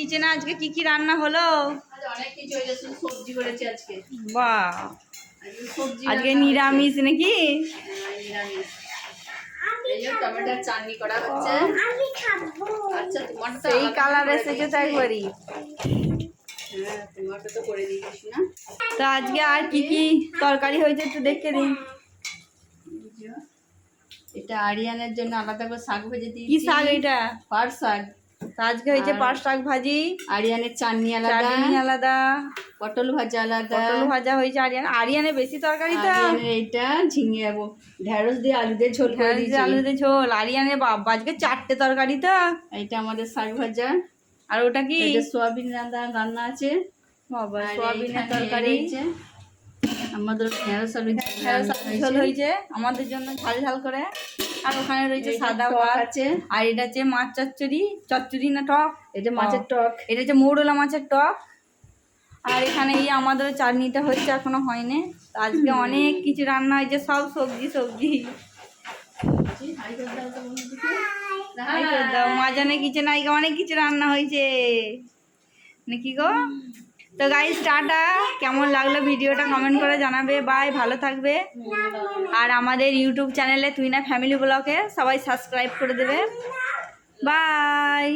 কিচেনে আজকে কি কি রান্না হলো? অনেক কিছু হয়েছে, শুধু সবজি করেছি আজকে। বাহ, সবজি আজকে নিরামিষ নাকি? নিরামিষ। এই যে টমেটোর চাটনি করা হচ্ছে। আমি খাবো। আচ্ছা, তোমারটা সেই কালার এসেছে তো একবারই। হ্যাঁ, তোমারটা তো করে দিয়েছিস না? তো আজকে আর কি কি তরকারি হয়েছে একটু দেখে দিন। এটা আরিয়ানের জন্য আলাদা করে শাক ভেজে দিয়েছি। কি শাক এটা? পাট শাক। তো আজকে হয়েছে পাট শাক ভাজি, আরিয়ানের চাটনি আলাদা, চাটনি আলাদা, পটল ভাজা আলাদা, পটল ভাজা হয়েছে। আরিয়ানে বেশি তরকারি তো। আরিয়ানের এইটা ঝিঙে ঢেঁড়স দিয়ে আলু দিয়ে ঝোল করে দিয়েছি। আলু দিয়ে ঝোল। আরিয়ানে বাবা আজকে 4টে তরকারি তো। এইটা আমাদের শাক ভাজা। আর ওটা কি? এটা সোয়াবিন রান্না আছে। বাবা, আর সোয়াবিনের এইখানে তরকারি। আমাদের ঢেঁড়স আলু ঝোল হয়েছে আমাদের জন্য ঝাল ঝাল করে। আর ওখানে রয়েছে সাদা টক ভাত আছে। আর এটা হচ্ছে মাছ চচ্চড়ি না টক? এটা মাছের টক। এটা হচ্ছে মৌরলা মাছের টক। আর এখানে এই আমাদের চাটনিটা হচ্ছে, এখনো হয়নি। আজকে অনেক কিছু রান্না হয়েছে, সব সবজি সবজি। মাজানে কিচেনে আজকে অনেক কিছু রান্না হয়েছে নাকি গো? তো গাইস, টাটা। কেমন লাগলো ভিডিওটা কমেন্ট করে জানাবে। বাই, ভালো থাকবে। আর আমাদের ইউটিউব চ্যানেলে তুই না ফ্যামিলি ব্লগে সবাই সাবস্ক্রাইব করে দেবে। বাই।